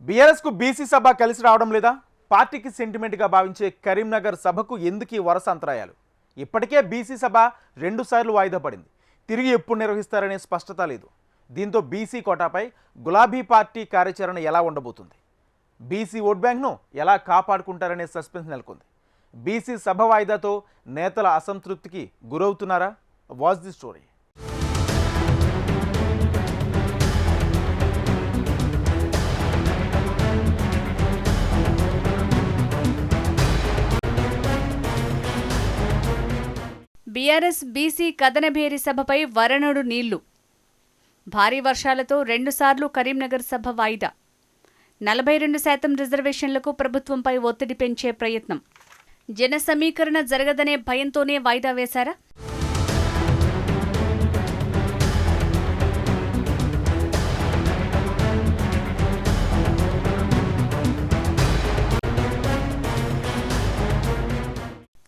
BRS కు BC సభ కలిసి రావడం లేదా? పార్టీకి సెంటిమెంట్ గా భావించే కరీంనగర్ సభకు ఎందుకు ఈ వరుస అంతరాయాలు? ఇప్పటికే బీసీ సభ 2 సార్లు వాయిదా పడింది. తిరిగి ఎప్పుడు నిర్వహిస్తారనే స్పష్టత లేదు. దీంతో బీసీ కోటాపై గులాబీ పార్టీ కార్యాచరణ ఎలా ఉండబోతుంది? బీసీ ఓట్ బ్యాంక్ను ఎలా కాపాడుకుంటారనే సస్పెన్స్ నెలకొంది. బీసీ సభ వాయిదాతో నేతల అసంతృప్తికి గురవుతున్నారా? Watch the story. BRS BC కదనభేరి సభపై వరనడు నీళ్లు. భారీ వర్షాలతో 2 సార్లు కరీంనగర్ సభ వాయిదా. 42% రిజర్వేషన్లకు ప్రభుత్వంపై ఒత్తిడి పెంచే ప్రయత్నం. జన సమీకరణ జరగదనే భయంతోనే వాయిదా వేశారా?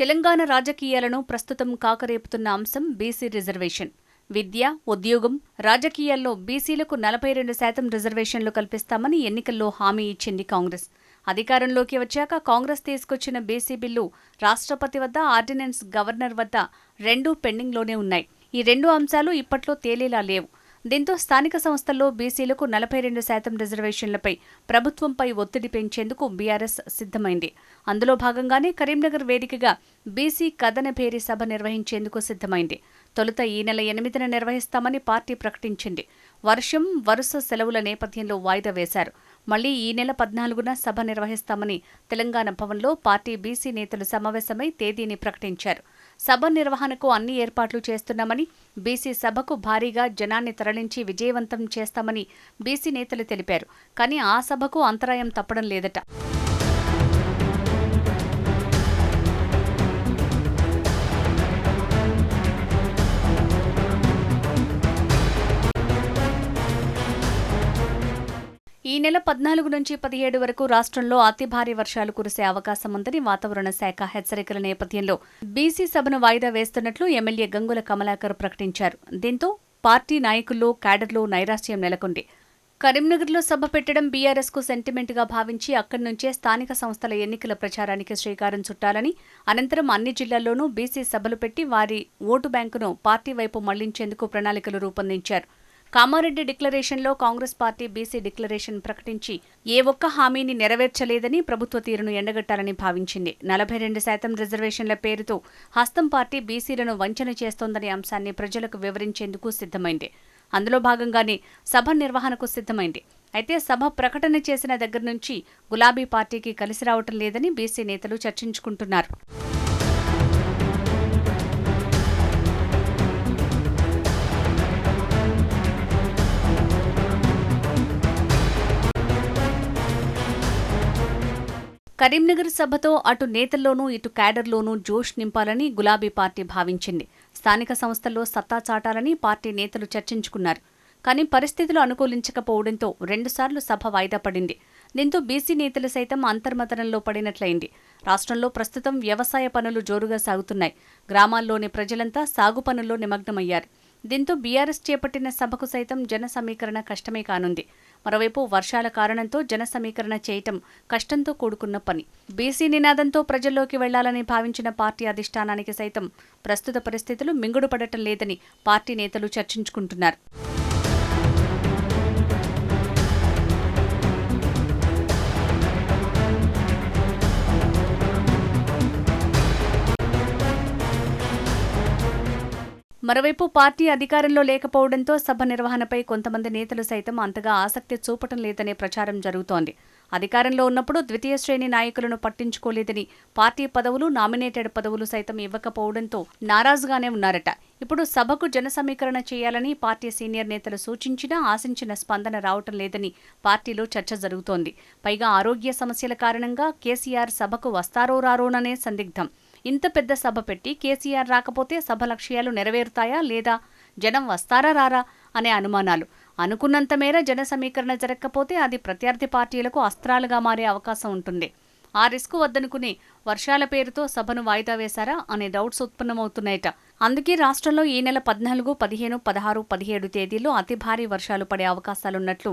తెలంగాణ రాజకీయాలను ప్రస్తుతం కాకరేపుతున్న అంశం బీసీ రిజర్వేషన్. విద్య, ఉద్యోగం, రాజకీయాల్లో బీసీలకు 42% రిజర్వేషన్లు కల్పిస్తామని ఎన్నికల్లో హామీ ఇచ్చింది కాంగ్రెస్. అధికారంలోకి వచ్చాక కాంగ్రెస్ తీసుకొచ్చిన బీసీ బిల్లు రాష్ట్రపతి వద్ద, ఆర్డినెన్స్ గవర్నర్ వద్ద రెండూ పెండింగ్లోనే ఉన్నాయి. ఈ 2 అంశాలు ఇప్పట్లో తేలేలా లేవు. దీంతో స్థానిక సంస్థల్లో బీసీలకు 42% రిజర్వేషన్లపై ప్రభుత్వంపై ఒత్తిడి పెంచేందుకు బీఆర్ఎస్ సిద్ధమైంది. అందులో భాగంగానే కరీంనగర్ వేదికగా బీసీ కదనభేరి సభ నిర్వహించేందుకు సిద్ధమైంది. తొలుత ఈ నెల 8న నిర్వహిస్తామని పార్టీ ప్రకటించింది. వర్షం, వరుస సెలవుల నేపథ్యంలో వాయిదా వేశారు. మళ్లీ ఈ నెల 14న సభ నిర్వహిస్తామని తెలంగాణ భవన్లో పార్టీ బీసీ నేతలు సమావేశమై తేదీని ప్రకటించారు. సభ నిర్వహణకు అన్ని ఏర్పాట్లు చేస్తున్నామని, బీసీ సభకు భారీగా జనాన్ని తరలించి విజయవంతం చేస్తామని బీసీ నేతలు తెలిపారు. కానీ ఆ సభకు అంతరాయం తప్పడం లేదట. ఈ నెల 14 నుంచి 17 వరకు రాష్ట్రంలో అతి భారీ వర్షాలు కురిసే అవకాశం ఉందని వాతావరణ శాఖ హెచ్చరికల నేపథ్యంలో బీసీ సభను వాయిదా వేస్తున్నట్లు ఎమ్మెల్యే గంగుల కమలాకర్ ప్రకటించారు. దీంతో పార్టీ నాయకుల్లో, క్యాడర్లో నైరాశ్యం నెలకొంది. కరీంనగర్లో సభ పెట్టడం బీఆర్ఎస్కు సెంటిమెంట్గా భావించి అక్కడి నుంచే స్థానిక సంస్థల ఎన్నికల ప్రచారానికి శ్రీకారం చుట్టాలని, అనంతరం అన్ని జిల్లాల్లోనూ బీసీ సభలు పెట్టి వారి ఓటు బ్యాంకును పార్టీ వైపు మళ్లించేందుకు ప్రణాళికలు రూపొందించారు. కామారెడ్డి డిక్లరేషన్లో కాంగ్రెస్ పార్టీ బీసీ డిక్లరేషన్ ప్రకటించి ఏ ఒక్క హామీని నెరవేర్చలేదని, ప్రభుత్వ తీరును ఎండగట్టాలని భావించింది. 42% రిజర్వేషన్ల పేరుతో హస్తం పార్టీ బీసీలను వంచన చేస్తోందనే అంశాన్ని ప్రజలకు వివరించేందుకు సిద్ధమైంది. అందులో భాగంగానే సభ నిర్వహణకు సిద్ధమైంది. అయితే సభ ప్రకటన చేసిన దగ్గర నుంచి గులాబీ పార్టీకి కలిసి రావటం లేదని బీసీ నేతలు చర్చించుకుంటున్నారు. కరీంనగర్ సభతో అటు నేతల్లోనూ, ఇటు క్యాడర్లోనూ జోష్ నింపాలని గులాబీ పార్టీ భావించింది. స్థానిక సంస్థల్లో సత్తా చాటాలని పార్టీ నేతలు చర్చించుకున్నారు. కానీ పరిస్థితులు అనుకూలించకపోవడంతో 2 సార్లు సభ వాయిదా పడింది. దీంతో బీసీ నేతలు సైతం అంతర్మథనంలో పడినట్లయింది. రాష్ట్రంలో ప్రస్తుతం వ్యవసాయ పనులు జోరుగా సాగుతున్నాయి. గ్రామాల్లోని ప్రజలంతా సాగు పనుల్లో నిమగ్నమయ్యారు. దీంతో బీఆర్ఎస్ చేపట్టిన సభకు సైతం జన సమీకరణ కష్టమే కానుంది. మరోవైపు వర్షాల కారణంతో జన సమీకరణ చేయటం కష్టంతో కూడుకున్న పని. బీసీ నినాదంతో ప్రజల్లోకి వెళ్లాలని భావించిన పార్టీ అధిష్టానానికి సైతం ప్రస్తుత పరిస్థితులు మింగుడుపడటం లేదని పార్టీ నేతలు చర్చించుకుంటున్నారు. మరోవైపు పార్టీ అధికారంలో లేకపోవడంతో సభ నిర్వహణపై కొంతమంది నేతలు సైతం అంతగా ఆసక్తి చూపటం లేదనే ప్రచారం జరుగుతోంది. అధికారంలో ఉన్నప్పుడు ద్వితీయ శ్రేణి నాయకులను పట్టించుకోలేదని, పార్టీ పదవులు, నామినేటెడ్ పదవులు సైతం ఇవ్వకపోవడంతో నారాజుగానే ఉన్నారట. ఇప్పుడు సభకు జన సమీకరణ చేయాలని పార్టీ సీనియర్ నేతలు సూచించినా ఆశించిన స్పందన రావటం లేదని పార్టీలో చర్చ జరుగుతోంది. పైగా ఆరోగ్య సమస్యల కారణంగా కేసీఆర్ సభకు వస్తారో రారోననే సందిగ్ధం. ఇంత పెద్ద సభ పెట్టి కేసీఆర్ రాకపోతే సభ లక్ష్యాలు నెరవేరుతాయా లేదా, జనం వస్తారా రారా అనే అనుమానాలు. అనుకున్నంత మేర జన సమీకరణ జరగకపోతే అది ప్రత్యర్థి పార్టీలకు అస్త్రాలుగా మారే అవకాశం ఉంటుంది. ఆ రిస్క్ వద్దనుకుని వర్షాల పేరుతో సభను వాయిదా వేశారా అనే డౌట్స్ ఉత్పన్నమవుతున్నాయట. అందుకే రాష్ట్రంలో ఈ నెల 14, 15, 16, 17 తేదీల్లో అతి భారీ వర్షాలు పడే అవకాశాలున్నట్లు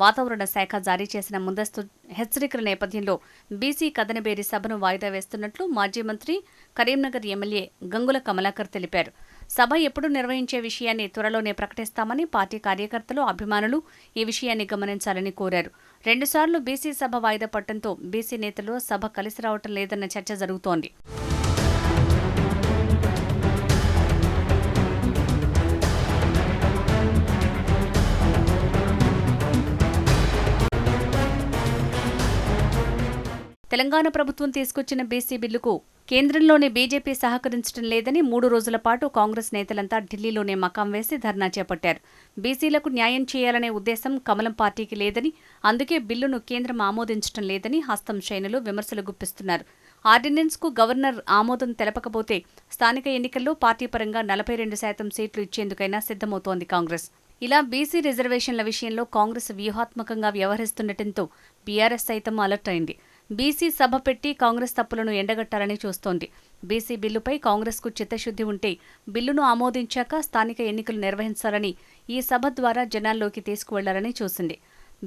వాతావరణ శాఖ జారీ చేసిన ముందస్తు హెచ్చరికల నేపథ్యంలో బీసీ కదనబేరి సభను వాయిదా వేస్తున్నట్లు మాజీ మంత్రి కరీంనగర్ ఎమ్మెల్యే గంగుల కమలాకర్ తెలిపారు. సభ ఎప్పుడు నిర్వహించే విషయాన్ని త్వరలోనే ప్రకటిస్తామని పార్టీ కార్యకర్తలు, అభిమానులు ఈ విషయాన్ని గమనించాలని కోరారు. 2 సార్లు బీసీ సభ వాయిదా పడటంతో బీసీ నేతలు సభ కలిసి రావటం లేదన్న చర్చ జరుగుతోంది. తెలంగాణ ప్రభుత్వం తీసుకొచ్చిన బీసీ బిల్లుకు కేంద్రంలోని బీజేపీ సహకరించడం లేదని 3 రోజుల పాటు కాంగ్రెస్ నేతలంతా ఢిల్లీలోనే మకాం వేసి ధర్నా చేపట్టారు. బీసీలకు న్యాయం చేయాలనే ఉద్దేశం కమలం పార్టీకి లేదని, అందుకే బిల్లును కేంద్రం ఆమోదించడం లేదని హస్తం శ్రేణులు విమర్శలు గుప్పిస్తున్నారు. ఆర్డినెన్స్కు గవర్నర్ ఆమోదం తెలపకపోతే స్థానిక ఎన్నికల్లో పార్టీ పరంగా 42% సీట్లు ఇచ్చేందుకైనా సిద్ధమవుతోంది కాంగ్రెస్. ఇలా బీసీ రిజర్వేషన్ల విషయంలో కాంగ్రెస్ వ్యూహాత్మకంగా వ్యవహరిస్తుండటంతో బీఆర్ఎస్ సైతం అలర్ట్ అయింది. బీసీ సభ పెట్టి కాంగ్రెస్ తప్పులను ఎండగట్టాలని చూస్తోంది. బీసీ బిల్లుపై కాంగ్రెస్కు చిత్తశుద్ధి ఉంటే బిల్లును ఆమోదించాక స్థానిక ఎన్నికలు నిర్వహించాలని, ఈ సభ ద్వారా జనాల్లోకి తీసుకువెళ్లాలని చూసింది.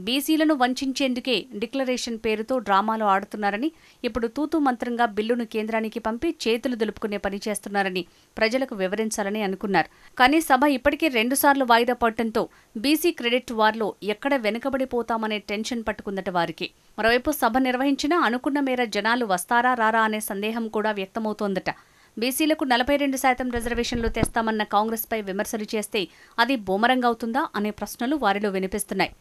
బీసీలను వంచేందుకే డిక్లరేషన్ పేరుతో డ్రామాలు ఆడుతున్నారని, ఇప్పుడు తూతూ మంత్రంగా బిల్లును కేంద్రానికి పంపి చేతులు దులుపుకునే పని చేస్తున్నారని ప్రజలకు వివరించాలని అనుకున్నారు. కానీ సభ ఇప్పటికే 2 సార్లు వాయిదా పడటంతో బీసీ క్రెడిట్ వార్లో ఎక్కడ వెనుకబడిపోతామనే టెన్షన్ పట్టుకుందట వారికి. మరోవైపు సభ నిర్వహించినా అనుకున్న మేర జనాలు వస్తారా రారా అనే సందేహం కూడా వ్యక్తమవుతోందట. బీసీలకు 42% రిజర్వేషన్లు తెస్తామన్న కాంగ్రెస్పై విమర్శలు చేస్తే అది బూమరంగ్ అవుతుందా అనే ప్రశ్నలు వారిలో వినిపిస్తున్నాయి.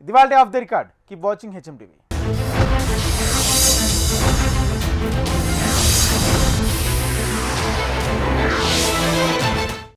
దివాల్డే off the record. Keep watching HM TV.